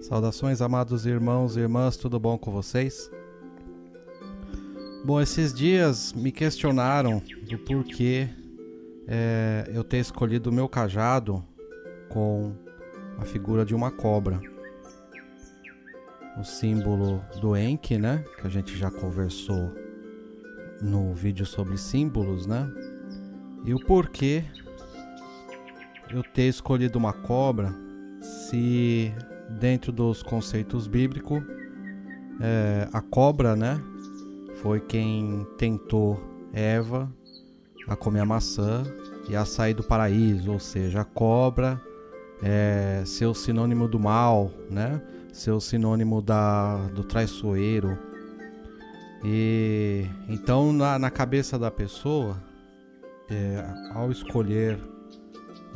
Saudações, amados irmãos e irmãs, tudo bom com vocês? Bom, esses dias me questionaram do porquê eu ter escolhido o meu cajado com a figura de uma cobra. O símbolo do Enki, né? Que a gente já conversou no vídeo sobre símbolos, né? E o porquê eu ter escolhido uma cobra, se dentro dos conceitos bíblicos, a cobra, né, foi quem tentou Eva a comer a maçã e a sair do paraíso, ou seja, a cobra é seu sinônimo do mal, né, seu sinônimo do traiçoeiro. E então na cabeça da pessoa, ao escolher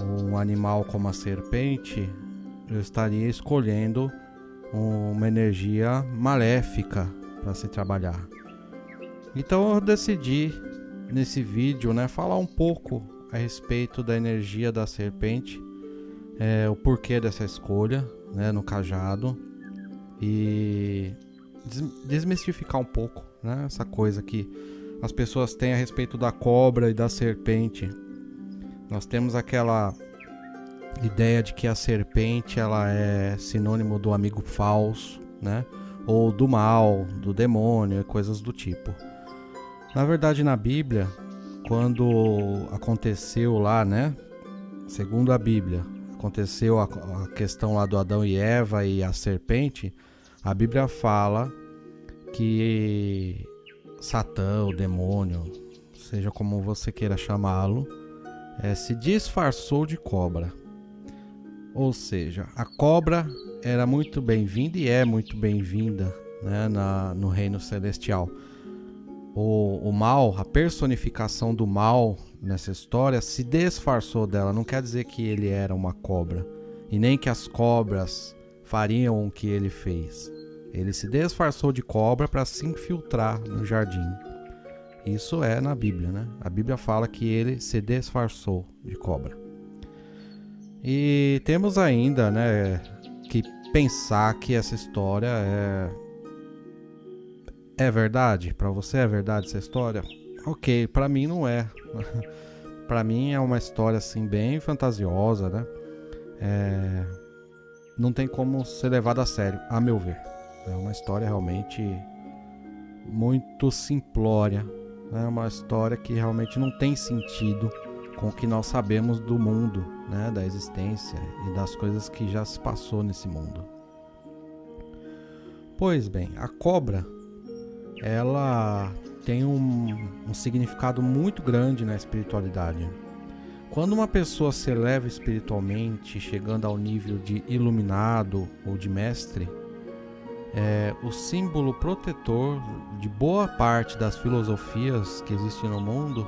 um animal como a serpente, eu estaria escolhendo uma energia maléfica para se trabalhar. Então eu decidi nesse vídeo, né, falar um pouco a respeito da energia da serpente, o porquê dessa escolha, né, no cajado, e desmistificar um pouco, né, essa coisa que as pessoas têm a respeito da cobra e da serpente. Nós temos aquela ideia de que a serpente ela é sinônimo do amigo falso, né? Ou do mal, do demônio e coisas do tipo. Na verdade, na Bíblia, quando aconteceu lá, né? Segundo a Bíblia, aconteceu a questão lá do Adão e Eva e a serpente, a Bíblia fala que Satã, o demônio, seja como você queira chamá-lo, se disfarçou de cobra. Ou seja, a cobra era muito bem-vinda e é muito bem-vinda, né, no reino celestial. O mal, a personificação do mal nessa história se disfarçou dela. Não quer dizer que ele era uma cobra e nem que as cobras fariam o que ele fez. Ele se disfarçou de cobra para se infiltrar no jardim. Isso é na Bíblia, né? A Bíblia fala que ele se disfarçou de cobra. E temos ainda, né, que pensar que essa história é verdade. Para você é verdade essa história? Ok, para mim não é. Para mim é uma história assim bem fantasiosa, né? Não tem como ser levada a sério, a meu ver. É uma história realmente muito simplória. É uma história que realmente não tem sentido com o que nós sabemos do mundo, né, da existência e das coisas que já se passou nesse mundo. Pois bem, a cobra, ela tem um significado muito grande na espiritualidade. Quando uma pessoa se eleva espiritualmente, chegando ao nível de iluminado ou de mestre, o símbolo protetor de boa parte das filosofias que existem no mundo,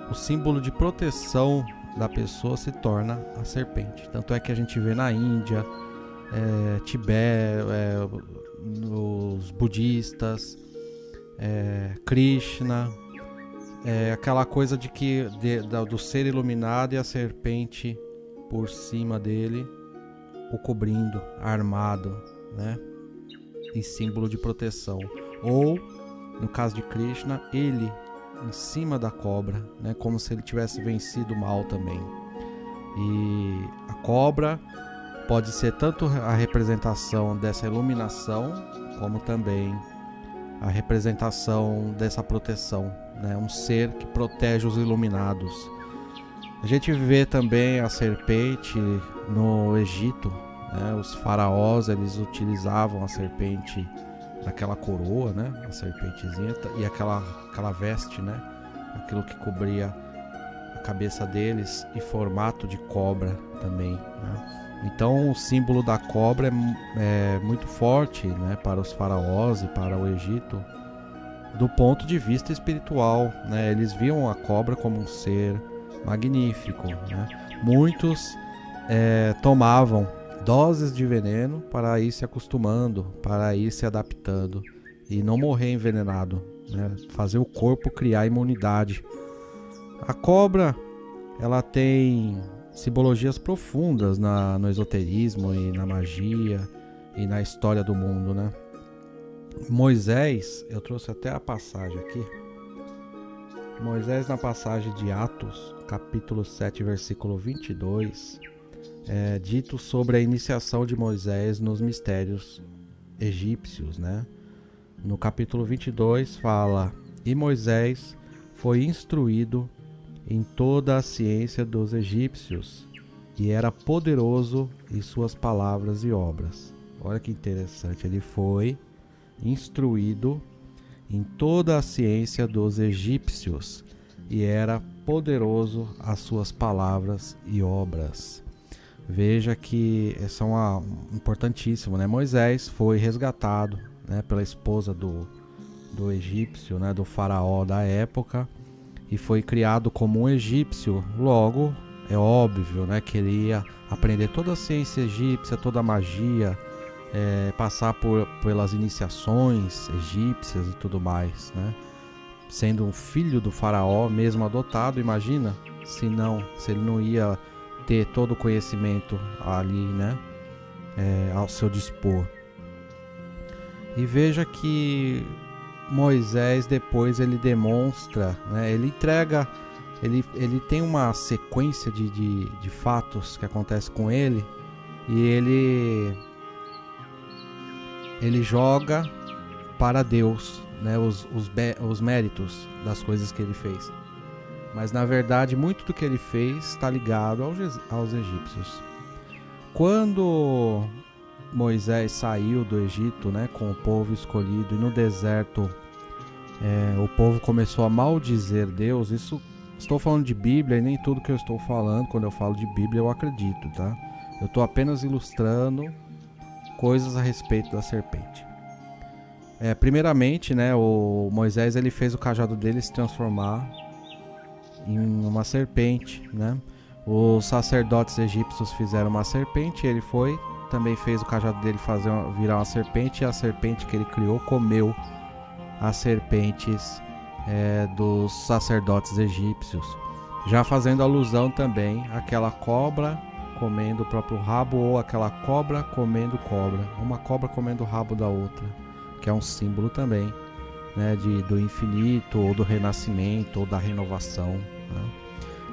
o símbolo de proteção da pessoa se torna a serpente. Tanto é que a gente vê na Índia, Tibete, os budistas, Krishna, aquela coisa de que do ser iluminado e a serpente por cima dele, o cobrindo, armado, né? Em símbolo de proteção. Ou, no caso de Krishna, ele em cima da cobra, né, como se ele tivesse vencido o mal também. E a cobra pode ser tanto a representação dessa iluminação, como também a representação dessa proteção, né, um ser que protege os iluminados. A gente vê também a serpente no Egito, né, os faraós eles utilizavam a serpente naquela coroa, né, a serpentezinha, e aquela veste, né, aquilo que cobria a cabeça deles, e formato de cobra também, né? Então o símbolo da cobra é muito forte, né, para os faraós e para o Egito, do ponto de vista espiritual, né? Eles viam a cobra como um ser magnífico, né? Muitos tomavam doses de veneno para ir se acostumando, para ir se adaptando e não morrer envenenado, né? Fazer o corpo criar imunidade. A cobra, ela tem simbologias profundas no esoterismo e na magia e na história do mundo, né? Moisés, eu trouxe até a passagem aqui. Moisés, na passagem de Atos, capítulo 7, versículo 22, é dito sobre a iniciação de Moisés nos mistérios egípcios, né? No capítulo 22 fala: e Moisés foi instruído em toda a ciência dos egípcios, e era poderoso em suas palavras e obras. Olha que interessante, ele foi instruído em toda a ciência dos egípcios, e era poderoso as suas palavras e obras. Veja que isso é importantíssimo, né? Moisés foi resgatado, né, pela esposa do egípcio, né, do faraó da época, e foi criado como um egípcio. Logo, é óbvio, né, que ele ia aprender toda a ciência egípcia, toda a magia, passar pelas iniciações egípcias e tudo mais, né? Sendo um filho do faraó, mesmo adotado, imagina se ele não ia ter todo o conhecimento ali, né, ao seu dispor. E veja que Moisés depois ele demonstra, né, ele entrega, ele tem uma sequência de fatos que acontece com ele, e ele joga para Deus, né, os méritos das coisas que ele fez. Mas na verdade muito do que ele fez está ligado aos egípcios. Quando Moisés saiu do Egito, né, com o povo escolhido, e no deserto o povo começou a maldizer Deus, isso estou falando de Bíblia, e nem tudo que eu estou falando quando eu falo de Bíblia eu acredito, tá? Eu estou apenas ilustrando coisas a respeito da serpente. Primeiramente, né, o Moisés ele fez o cajado dele se transformar em uma serpente, né? Os sacerdotes egípcios fizeram uma serpente, ele também fez o cajado dele virar uma serpente, e a serpente que ele criou comeu as serpentes dos sacerdotes egípcios, já fazendo alusão também àquela cobra comendo o próprio rabo, ou aquela cobra comendo cobra, uma cobra comendo o rabo da outra, que é um símbolo também, né, do infinito, ou do renascimento, ou da renovação, né?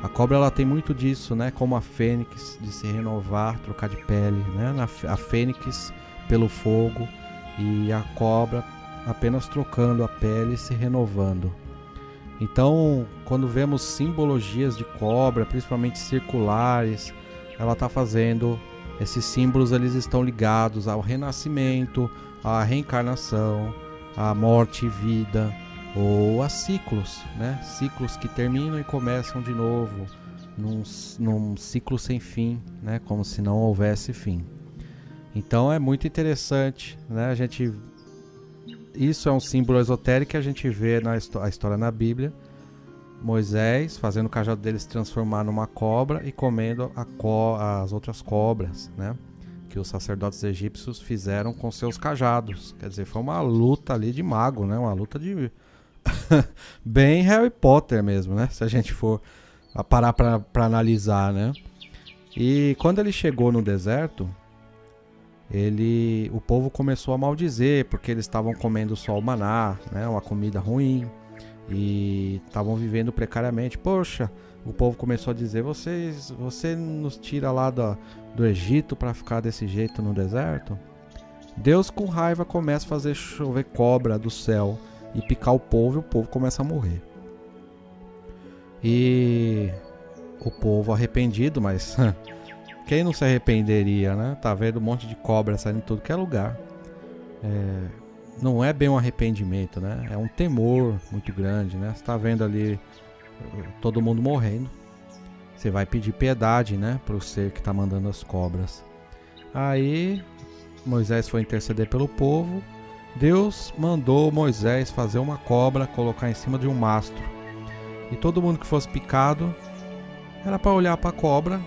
A cobra ela tem muito disso, né, como a fênix, de se renovar, trocar de pele, né? A fênix pelo fogo, e a cobra apenas trocando a pele e se renovando. Então, quando vemos simbologias de cobra, principalmente circulares, ela está fazendo, esses símbolos eles estão ligados ao renascimento, à reencarnação, à morte e vida, ou a ciclos, né? Ciclos que terminam e começam de novo, num ciclo sem fim, né? Como se não houvesse fim. Então é muito interessante, né? Isso é um símbolo esotérico que a gente vê a história na Bíblia. Moisés fazendo o cajado dele se transformar numa cobra e comendo as outras cobras, né, que os sacerdotes egípcios fizeram com seus cajados. Quer dizer, foi uma luta ali de mago, né, uma luta de bem Harry Potter mesmo, né, se a gente for parar para analisar, né. E quando ele chegou no deserto, o povo começou a maldizer, porque eles estavam comendo só o maná, né, uma comida ruim, e estavam vivendo precariamente. Poxa, o povo começou a dizer: você nos tira lá do Egito para ficar desse jeito no deserto? Deus, com raiva, começa a fazer chover cobra do céu e picar o povo, e o povo começa a morrer. E o povo arrependido, mas quem não se arrependeria, né? Tá vendo um monte de cobra saindo em tudo que é lugar. Não é bem um arrependimento, né? É um temor muito grande, né? Você tá vendo ali todo mundo morrendo. Você vai pedir piedade, né? Pro ser que tá mandando as cobras. Aí Moisés foi interceder pelo povo. Deus mandou Moisés fazer uma cobra, colocar em cima de um mastro. E todo mundo que fosse picado era para olhar para a cobra,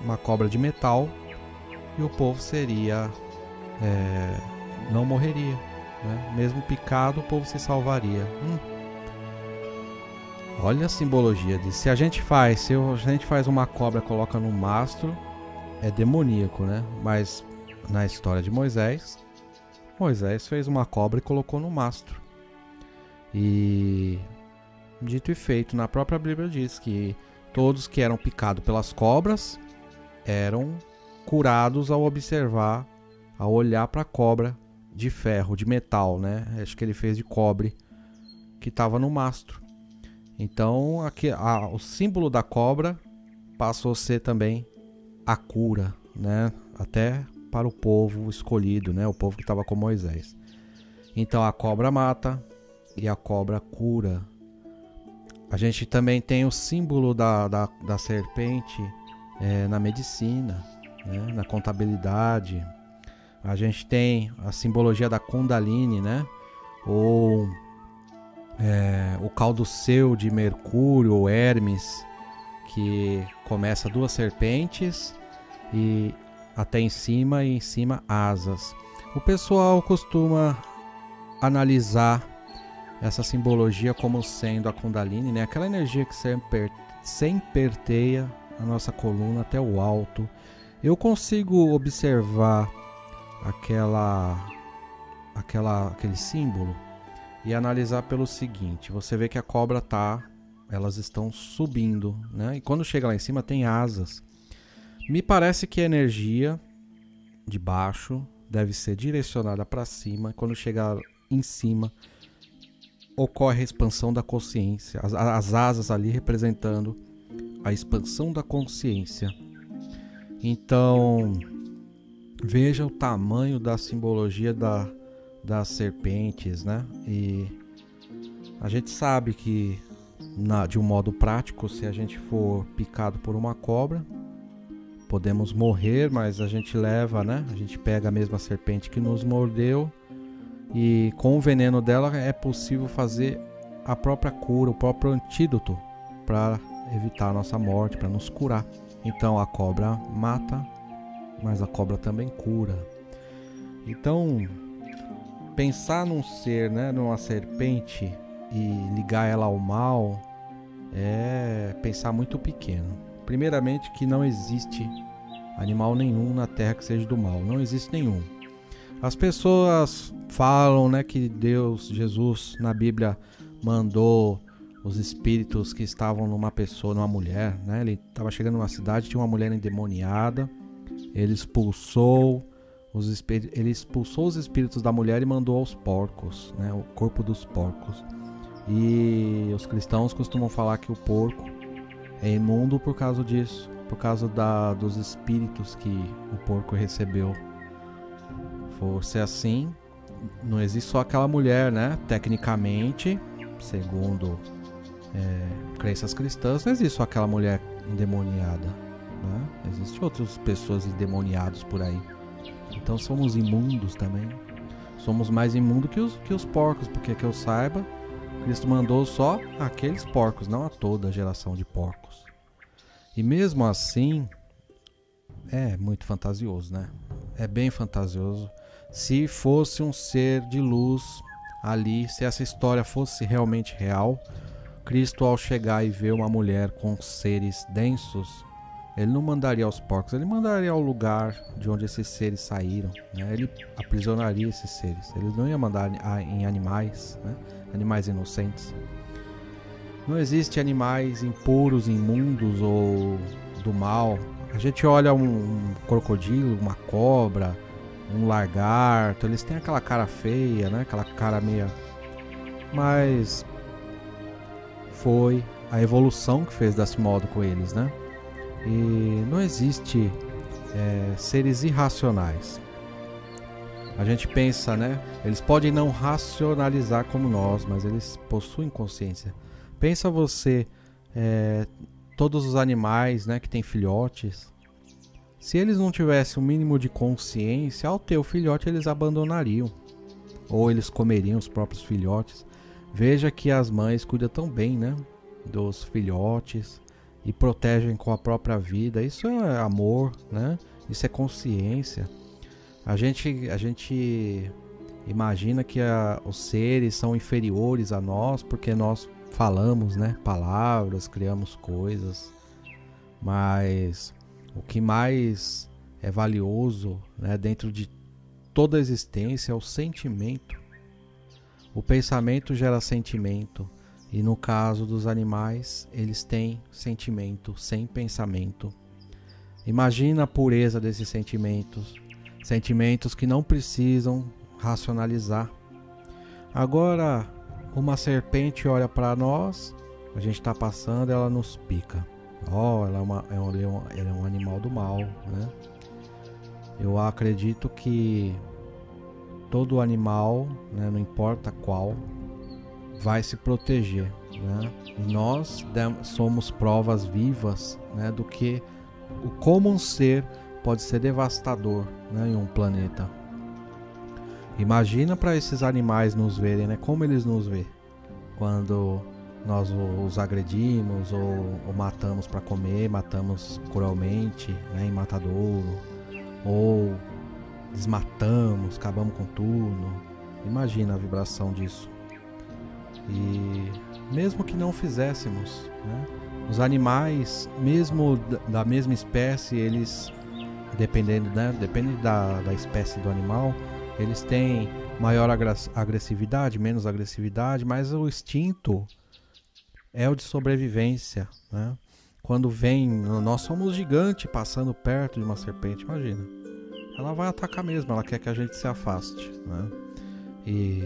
uma cobra de metal, e o povo não morreria, né? Mesmo picado, o povo se salvaria. Olha a simbologia disso. Se a gente faz uma cobra, coloca no mastro, é demoníaco, né? Mas na história de Moisés, Moisés fez uma cobra e colocou no mastro. E dito e feito, na própria Bíblia diz que todos que eram picados pelas cobras eram curados ao observar, ao olhar para a cobra de ferro, de metal, né? Acho que ele fez de cobre, que estava no mastro. Então, aqui, o símbolo da cobra passou a ser também a cura, né? Até para o povo escolhido, né? O povo que estava com Moisés. Então, a cobra mata e a cobra cura. A gente também tem o símbolo da serpente na medicina, né? Na contabilidade. A gente tem a simbologia da Kundalini, né? Ou o caduceu de Mercúrio ou Hermes, que começa duas serpentes e até em cima e em cima asas. O pessoal costuma analisar essa simbologia como sendo a Kundalini, né? Aquela energia que semperteia a nossa coluna até o alto. Eu consigo observar aquele símbolo e analisar pelo seguinte: você vê que a cobra elas estão subindo, né? E quando chega lá em cima tem asas. Me parece que a energia de baixo deve ser direcionada para cima. Quando chegar em cima, ocorre a expansão da consciência. As asas ali representando a expansão da consciência. Então, veja o tamanho da simbologia das serpentes, né? E a gente sabe que, de um modo prático, se a gente for picado por uma cobra, podemos morrer, mas a gente leva, né? A gente pega a mesma serpente que nos mordeu e com o veneno dela é possível fazer a própria cura, o próprio antídoto para evitar a nossa morte, para nos curar. Então a cobra mata, mas a cobra também cura. Então, pensar num ser, né, numa serpente e ligar ela ao mal é pensar muito pequeno. Primeiramente, que não existe animal nenhum na Terra que seja do mal. Não existe nenhum. As pessoas falam, né, que Deus, Jesus, na Bíblia, mandou os espíritos que estavam numa pessoa, numa mulher, né? Ele estava chegando numa cidade, tinha uma mulher endemoniada. Ele expulsou os espíritos da mulher e mandou aos porcos, né? O corpo dos porcos. E os cristãos costumam falar que o porco é imundo por causa disso, por causa dos espíritos que o porco recebeu. Fosse assim, não existe só aquela mulher, né? Tecnicamente, segundo crenças cristãs, não existe só aquela mulher endemoniada, né? Existem outras pessoas endemoniadas por aí. Então somos imundos também. Somos mais imundos que os porcos, porque que eu saiba, Cristo mandou só aqueles porcos, não a toda a geração de porcos. E mesmo assim, é muito fantasioso, né? É bem fantasioso. Se fosse um ser de luz ali, se essa história fosse realmente real, Cristo, ao chegar e ver uma mulher com seres densos, ele não mandaria aos porcos, ele mandaria ao lugar de onde esses seres saíram, né? Ele aprisionaria esses seres. Ele não ia mandar em animais, né? Animais inocentes. Não existe animais impuros, imundos ou do mal. A gente olha um crocodilo, uma cobra, um lagarto, eles têm aquela cara feia, né? Aquela cara meia... Mas foi a evolução que fez desse modo com eles, né? E não existe seres irracionais. A gente pensa, né? Eles podem não racionalizar como nós, mas eles possuem consciência. Pensa você, todos os animais, né, que têm filhotes, se eles não tivessem o mínimo de consciência, ao ter o filhote eles abandonariam. Ou eles comeriam os próprios filhotes. Veja que as mães cuidam tão bem, né, dos filhotes e protegem com a própria vida. Isso é amor, né? Isso é consciência. A gente imagina que os seres são inferiores a nós porque nós falamos, né, palavras, criamos coisas. Mas o que mais é valioso, né, dentro de toda a existência, é o sentimento. O pensamento gera sentimento, e no caso dos animais, eles têm sentimento sem pensamento. Imagina a pureza desses sentimentos, sentimentos que não precisam racionalizar. Agora, uma serpente olha para nós, a gente está passando, ela nos pica. Ela é um animal do mal, né? Eu acredito que todo animal, né, não importa qual, vai se proteger, né? E nós somos provas vivas, né, do que como um ser pode ser devastador, né, em um planeta. Imagina para esses animais nos verem, né? Como eles nos veem quando nós os agredimos ou matamos para comer, matamos cruelmente, né, em matadouro, ou desmatamos, acabamos com tudo. Imagina a vibração disso. E mesmo que não fizéssemos, né, os animais, mesmo da mesma espécie, eles, depende da espécie do animal, eles têm maior agressividade, menos agressividade, mas o instinto é o de sobrevivência, né? Quando vem, nós somos gigantes passando perto de uma serpente, imagina. Ela vai atacar mesmo, ela quer que a gente se afaste, né? E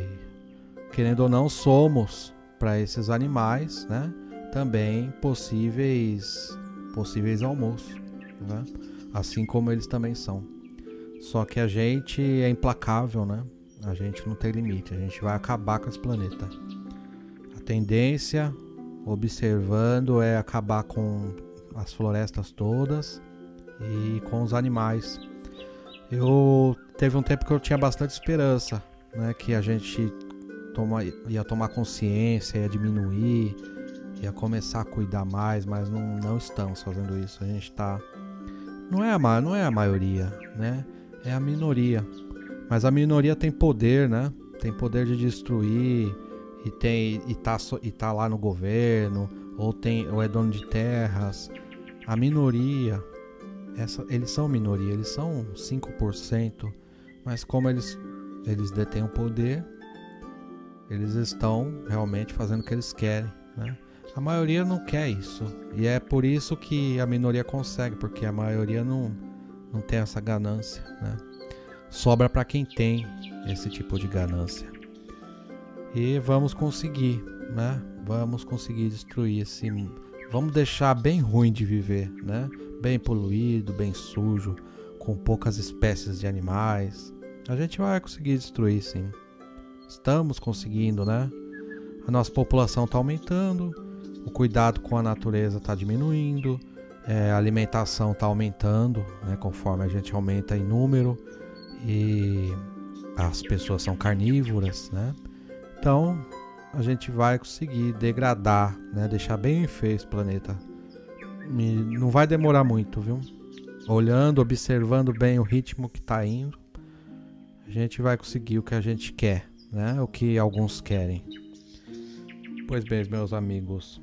querendo ou não, somos para esses animais, né, também possíveis almoço, né? Assim como eles também são. Só que a gente é implacável, né? A gente não tem limite, a gente vai acabar com esse planeta. A tendência, observando, é acabar com as florestas todas e com os animais. Teve um tempo que eu tinha bastante esperança, né, que a gente ia tomar consciência, ia diminuir, ia começar a cuidar mais, mas não estamos fazendo isso. A gente tá... Não é a maioria, né? É a minoria. Mas a minoria tem poder, né? Tem poder de destruir e tá lá no governo, ou é dono de terras. A minoria, eles são minoria, eles são 5%, mas como eles detêm o poder, eles estão realmente fazendo o que eles querem, né? A maioria não quer isso, e é por isso que a minoria consegue, porque a maioria não tem essa ganância, né? Sobra para quem tem esse tipo de ganância. E vamos conseguir, né? Vamos conseguir destruir esse... Vamos deixar bem ruim de viver, né? Bem poluído, bem sujo, com poucas espécies de animais. A gente vai conseguir destruir, sim. Estamos conseguindo, né? A nossa população está aumentando, o cuidado com a natureza está diminuindo, a alimentação está aumentando, né? Conforme a gente aumenta em número, e as pessoas são carnívoras, né? Então a gente vai conseguir degradar, né? Deixar bem feio esse planeta. E não vai demorar muito, viu? Olhando, observando bem o ritmo que está indo, a gente vai conseguir o que a gente quer, né? O que alguns querem. Pois bem, meus amigos,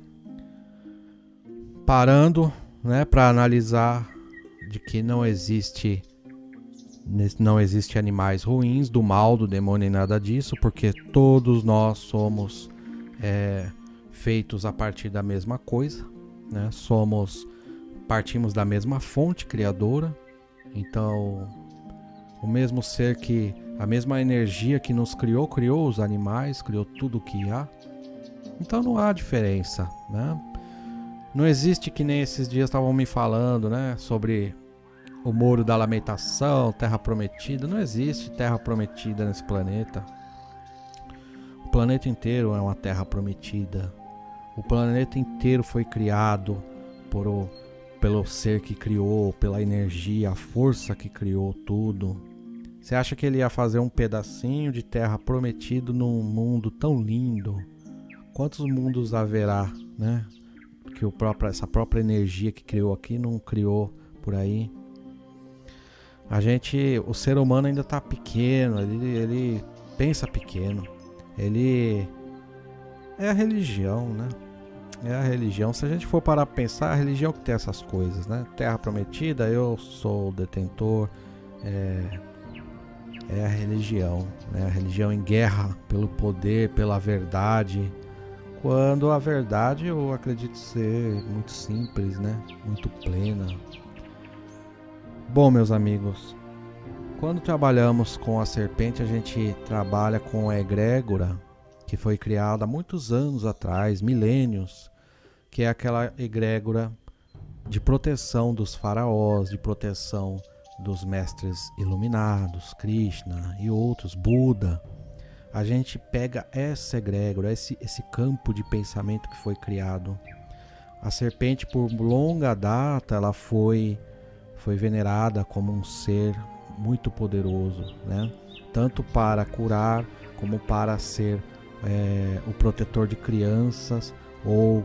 parando, né, para analisar de que não existe animais ruins, do mal, do demônio, nem nada disso, porque todos nós somos feitos a partir da mesma coisa, né? Partimos da mesma fonte criadora. Então, o mesmo ser a mesma energia que nos criou os animais, criou tudo o que há. Então não há diferença, né? Não existe, que nem esses dias estavam me falando, né, sobre o Muro da Lamentação, Terra Prometida. Não existe Terra Prometida nesse planeta. O planeta inteiro é uma Terra Prometida. O planeta inteiro foi criado pelo ser que criou, pela energia, a força que criou tudo. Você acha que ele ia fazer um pedacinho de terra prometido num mundo tão lindo? Quantos mundos haverá, né? Que essa própria energia que criou aqui não criou por aí. O ser humano ainda está pequeno, ele pensa pequeno. Ele é a religião, né? É a religião. Se a gente for parar pra pensar, a religião que tem essas coisas, né? Terra prometida, eu sou o detentor. É a religião, né? A religião em guerra pelo poder, pela verdade. Quando a verdade eu acredito ser muito simples, né? Muito plena. Bom, meus amigos, quando trabalhamos com a serpente, a gente trabalha com a egrégora, que foi criada há muitos anos atrás, milênios, que é aquela egrégora de proteção dos faraós, de proteção dos mestres iluminados, Krishna e outros, Buda. A gente pega essa egrégora, esse campo de pensamento que foi criado. A serpente, por longa data, ela foi venerada como um ser muito poderoso, né? Tanto para curar como para ser o protetor de crianças ou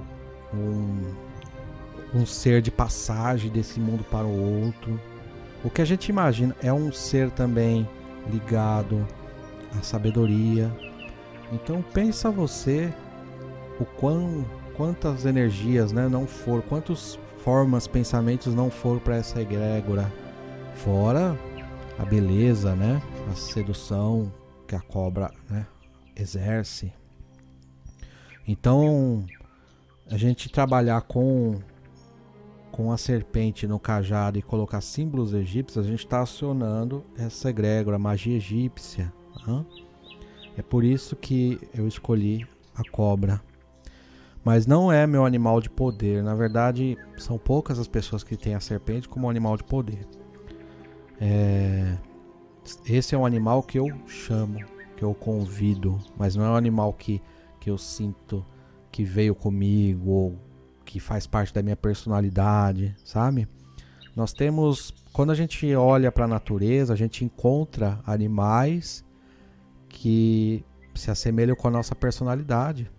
um ser de passagem desse mundo para o outro. O que a gente imagina é um ser também ligado à sabedoria. Então pensa você quantas energias, né, não foram, quantas formas, pensamentos não foram para essa egrégora, fora a beleza, né, a sedução que a cobra, né, exerce. Então a gente trabalhar com a serpente no cajado e colocar símbolos egípcios, a gente está acionando essa egrégora, a magia egípcia. É por isso que eu escolhi a cobra. Mas não é meu animal de poder. Na verdade, são poucas as pessoas que têm a serpente como animal de poder. Esse é um animal que eu chamo, que eu convido, mas não é um animal que eu sinto que veio comigo ou que faz parte da minha personalidade, sabe? Nós temos, quando a gente olha para a natureza, a gente encontra animais que se assemelham com a nossa personalidade.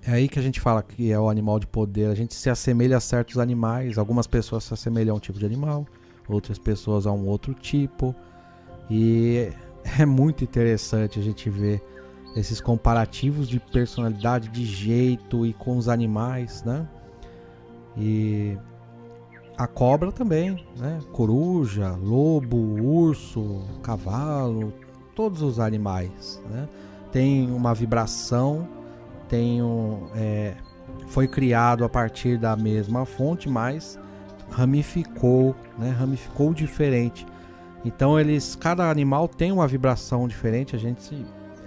É aí que a gente fala que é o animal de poder. A gente se assemelha a certos animais. Algumas pessoas se assemelham a um tipo de animal, outras pessoas a um outro tipo. E é muito interessante a gente ver esses comparativos de personalidade, de jeito e com os animais, né? E a cobra também, né? Coruja, lobo, urso, cavalo, todos os animais, né? Tem uma vibração, foi criado a partir da mesma fonte, mas ramificou, né? Ramificou diferente. Então cada animal tem uma vibração diferente,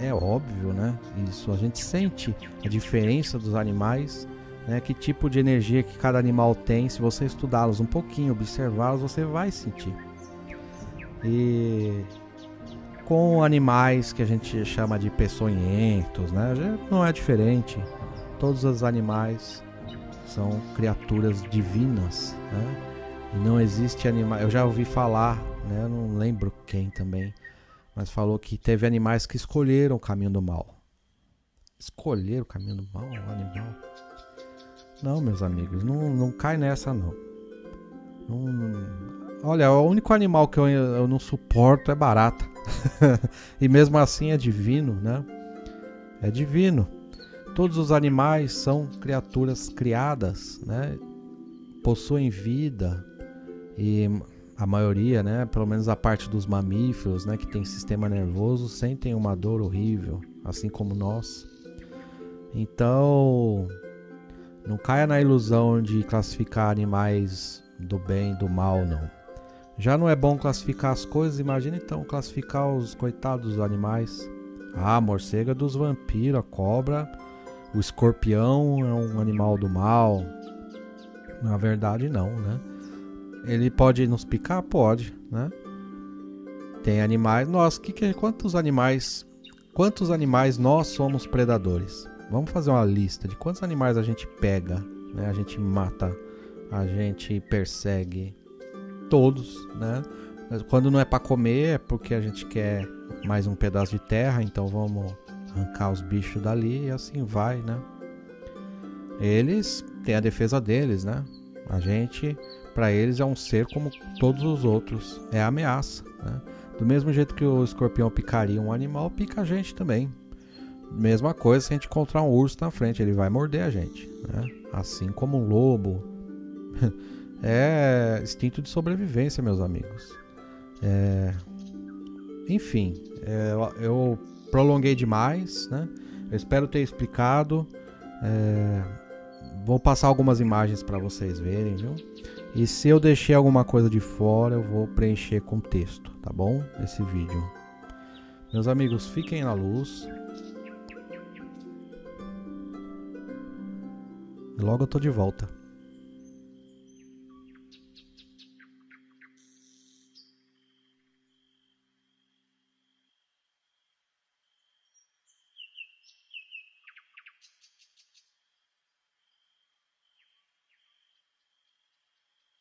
é óbvio, né? Isso, a gente sente a diferença dos animais, né? Que tipo de energia que cada animal tem. Se você estudá-los um pouquinho, observá-los, você vai sentir. E com animais que a gente chama de peçonhentos, né? Não é diferente. Todos os animais são criaturas divinas, né? E não existe animal. Eu já ouvi falar, né? Eu não lembro quem também, mas falou que teve animais que escolheram o caminho do mal. Escolher o caminho do mal, o animal? Não, meus amigos, não cai nessa, não. Olha, o único animal que eu não suporto é barata. E mesmo assim é divino, né? É divino. Todos os animais são criaturas criadas, né? Possuem vida. E a maioria, né, pelo menos a parte dos mamíferos, né, que tem sistema nervoso, sentem uma dor horrível, assim como nós. Então, não caia na ilusão de classificar animais do bem e do mal, não. Já não é bom classificar as coisas, imagina então classificar os coitados dos animais. A morcega dos vampiros, a cobra, o escorpião é um animal do mal. Na verdade não, né? Ele pode nos picar? Pode, né? Tem animais. Nossa, quantos animais nós somos predadores? Vamos fazer uma lista de quantos animais a gente pega, né? A gente mata, a gente persegue. Todos, né? Quando não é para comer é porque a gente quer mais um pedaço de terra, então vamos arrancar os bichos dali e assim vai, né? Eles têm a defesa deles, né? A gente, para eles, é um ser como todos os outros, é ameaça, né? Do mesmo jeito que o escorpião picaria um animal, pica a gente também. Mesma coisa se a gente encontrar um urso na frente, ele vai morder a gente, né? Assim como um lobo. É instinto de sobrevivência, meus amigos. Enfim, eu prolonguei demais, né? Eu espero ter explicado. Vou passar algumas imagens para vocês verem, viu? E se eu deixei alguma coisa de fora, eu vou preencher com texto, tá bom? Esse vídeo. Meus amigos, fiquem na luz. Logo eu tô de volta.